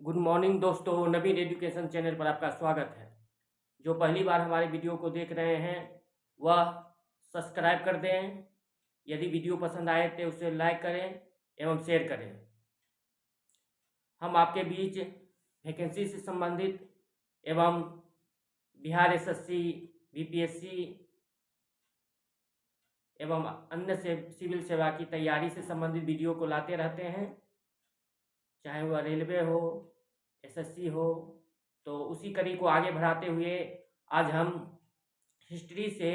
Good morning दोस्तों, नवीन education channel पर आपका स्वागत है। जो पहली बार हमारे वीडियो को देख रहे हैं वह सब्सक्राइब कर दें। यदि वीडियो पसंद आए तो उसे लाइक करें एवं शेयर करें। हम आपके बीच वैकेंसी से संबंधित एवं बिहार एसएससी, बीपीएससी एवं अन्य से सिविल सेवा की तैयारी से संबंधित वीडियो को लाते रहते हैं, चाहे वह रेलवे हो, एसएससी हो। तो उसी कड़ी को आगे बढ़ाते हुए आज हम हिस्ट्री से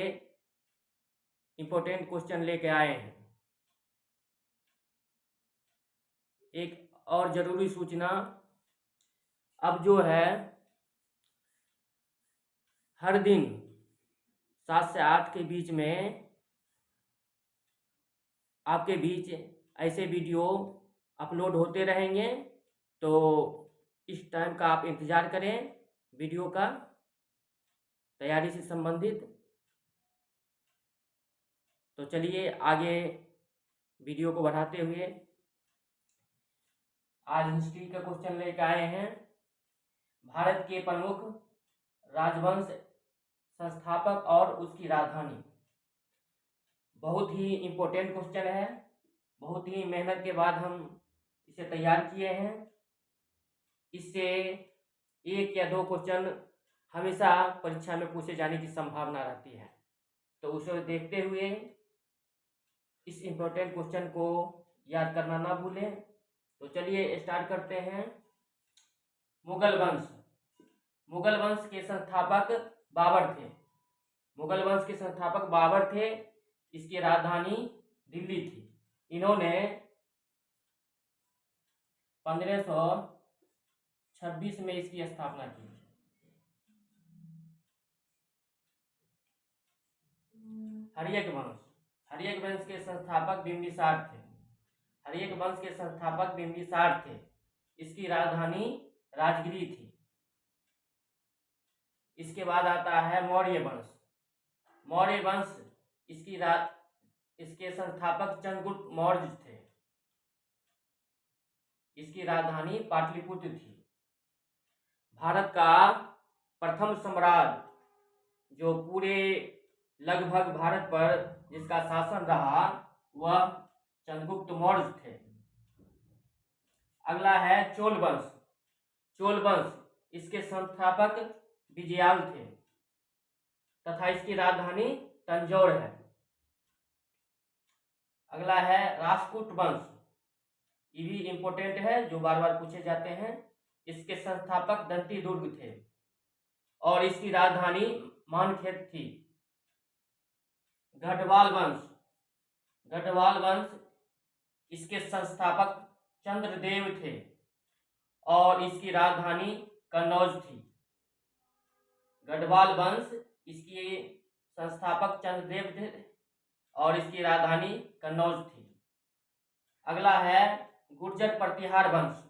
इम्पोर्टेंट क्वेश्चन लेके आए हैं। एक और ज़रूरी सूचना, अब जो है हर दिन 7 से 8 के बीच में आपके बीच ऐसे वीडियो अपलोड होते रहेंगे, तो इस टाइम का आप इंतज़ार करें वीडियो का तैयारी से संबंधित। तो चलिए आगे वीडियो को बढ़ाते हुए आज हिस्ट्री का क्वेश्चन लेकर आए हैं। भारत के प्रमुख राजवंश संस्थापक और उसकी राजधानी। बहुत ही इम्पोर्टेंट क्वेश्चन है, बहुत ही मेहनत के बाद हम इसे तैयार किए हैं। इससे 1 या 2 क्वेश्चन हमेशा परीक्षा में पूछे जाने की संभावना रहती है, तो उसे देखते हुए इस इम्पोर्टेंट क्वेश्चन को याद करना ना भूलें। तो चलिए स्टार्ट करते हैं। मुगल वंश। मुगल वंश के संस्थापक बाबर थे। मुगल वंश के संस्थापक बाबर थे। इसकी राजधानी दिल्ली थी। इन्होंने 1526 में इसकी स्थापना की। हर्यक वंश। हर्यक वंश के संस्थापक बिंबिसार थे। हर्यक वंश के संस्थापक बिंबिसार थे। इसकी राजधानी राजगिरी थी। इसके बाद आता है मौर्य वंश। मौर्य वंश इसके संस्थापक चंद्रगुप्त मौर्य थे। इसकी राजधानी पाटलिपुत्र थी। भारत का प्रथम सम्राट जो पूरे लगभग भारत पर जिसका शासन रहा वह चंद्रगुप्त मौर्य थे। अगला है चोल वंश। चोल वंश इसके संस्थापक विजयाल थे तथा इसकी राजधानी तंजौर है। अगला है राष्ट्रकूट वंश। ये भी इंपॉर्टेंट है, जो बार बार पूछे जाते हैं। इसके संस्थापक दंती दुर्ग थे और इसकी राजधानी मानखेड़ थी। गढ़वाल वंश। गढ़वाल वंश इसके संस्थापक चंद्रदेव थे और इसकी राजधानी कन्नौज थी। गढ़वाल वंश इसके संस्थापक चंद्रदेव थे और इसकी राजधानी कन्नौज थी। अगला है गुर्जर प्रतिहार वंश।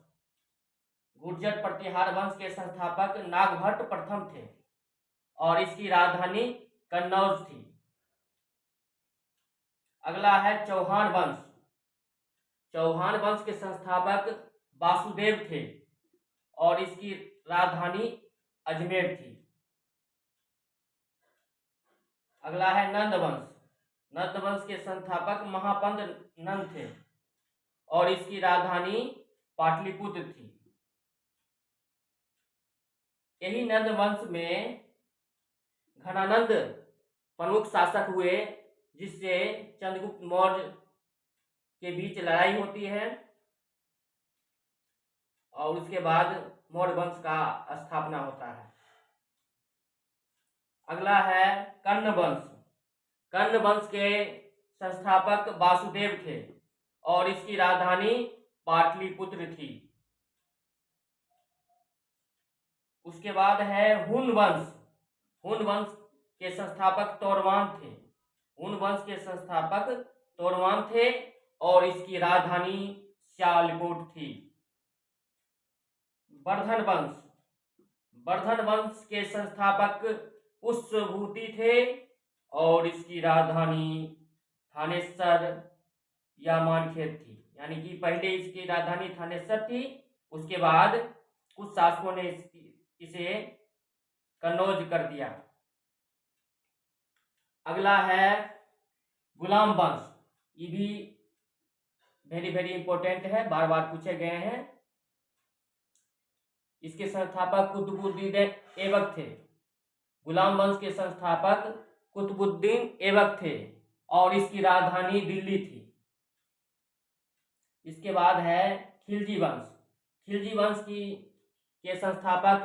गुर्जर प्रतिहार वंश के संस्थापक नागभट्ट प्रथम थे और इसकी राजधानी कन्नौज थी। अगला है चौहान वंश। चौहान वंश के संस्थापक वासुदेव थे और इसकी राजधानी अजमेर थी। अगला है नंद वंश। नंद वंश के संस्थापक महापंत नंद थे और इसकी राजधानी पाटलिपुत्र थी। यही नंद वंश में घनानंद प्रमुख शासक हुए, जिससे चंद्रगुप्त मौर्य के बीच लड़ाई होती है और उसके बाद मौर्य वंश का स्थापना होता है। अगला है कर्ण वंश। कर्ण वंश के संस्थापक वासुदेव थे और इसकी राजधानी पाटलिपुत्र थी। उसके बाद है हुन वंश। हुन वंश के संस्थापक तोरवान थे। हुन वंश के संस्थापक तोरवान थे और इसकी राजधानी सियालकोट थी। वर्धन वंश। वर्धन वंश के संस्थापक पुष्यभूति थे और इसकी राजधानी थानेसर या मानखेड़ थी। यानी कि पहले इसकी राजधानी थानेसर थी, उसके बाद कुछ शासकों ने इसे कन्नौज कर दिया। अगला है गुलाम वंश। ये भी वेरी वेरी इंपॉर्टेंट है, बार बार पूछे गए हैं। इसके संस्थापक कुतुबुद्दीन ऐबक थे। गुलाम वंश के संस्थापक कुतुबुद्दीन ऐबक थे और इसकी राजधानी दिल्ली थी। इसके बाद है खिलजी वंश। खिलजी वंश के संस्थापक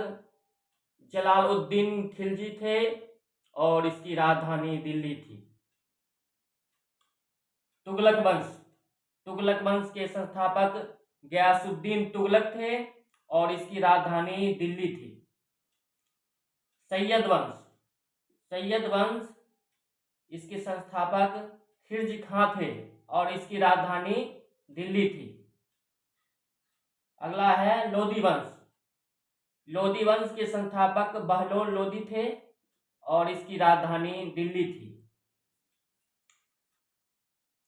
जलालुद्दीन खिलजी थे और इसकी राजधानी दिल्ली थी। तुगलक वंश। तुगलक वंश के संस्थापक गयासुद्दीन तुगलक थे और इसकी राजधानी दिल्ली थी। सैयद वंश। सैयद वंश, इसके संस्थापक खिलजी खां थे और इसकी राजधानी दिल्ली थी। अगला है लोदी वंश। लोदी वंश के संस्थापक बहलोल लोदी थे और इसकी राजधानी दिल्ली थी।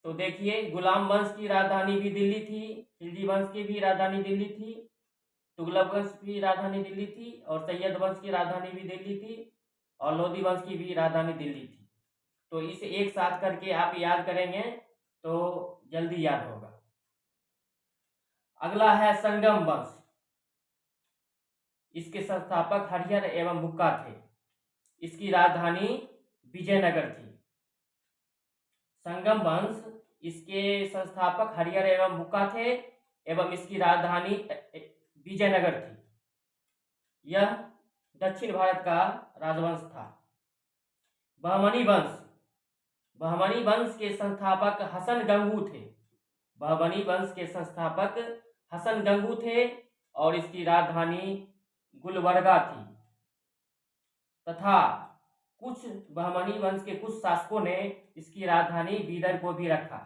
तो देखिए, गुलाम वंश की राजधानी भी दिल्ली थी, खिलजी वंश की भी राजधानी दिल्ली थी, तुगलक वंश की राजधानी दिल्ली थी और सैयद वंश की राजधानी भी दिल्ली थी और लोदी वंश की भी राजधानी दिल्ली थी। तो इसे एक साथ करके आप याद करेंगे तो जल्दी याद होगा। अगला है संगम वंश। इसके संस्थापक हरिहर एवं बुक्का थे। इसकी राजधानी विजयनगर थी। संगम वंश, इसके संस्थापक हरिहर एवं बुक्का थे एवं इसकी राजधानी विजयनगर थी। यह दक्षिण भारत का राजवंश था। बहमनी वंश। बहमनी वंश के संस्थापक हसन गंगू थे। बहमनी वंश के संस्थापक हसन गंगू थे और इसकी राजधानी गुलबर्गा थी तथा कुछ बहमनी वंश के कुछ शासकों ने इसकी राजधानी बीदर को भी रखा।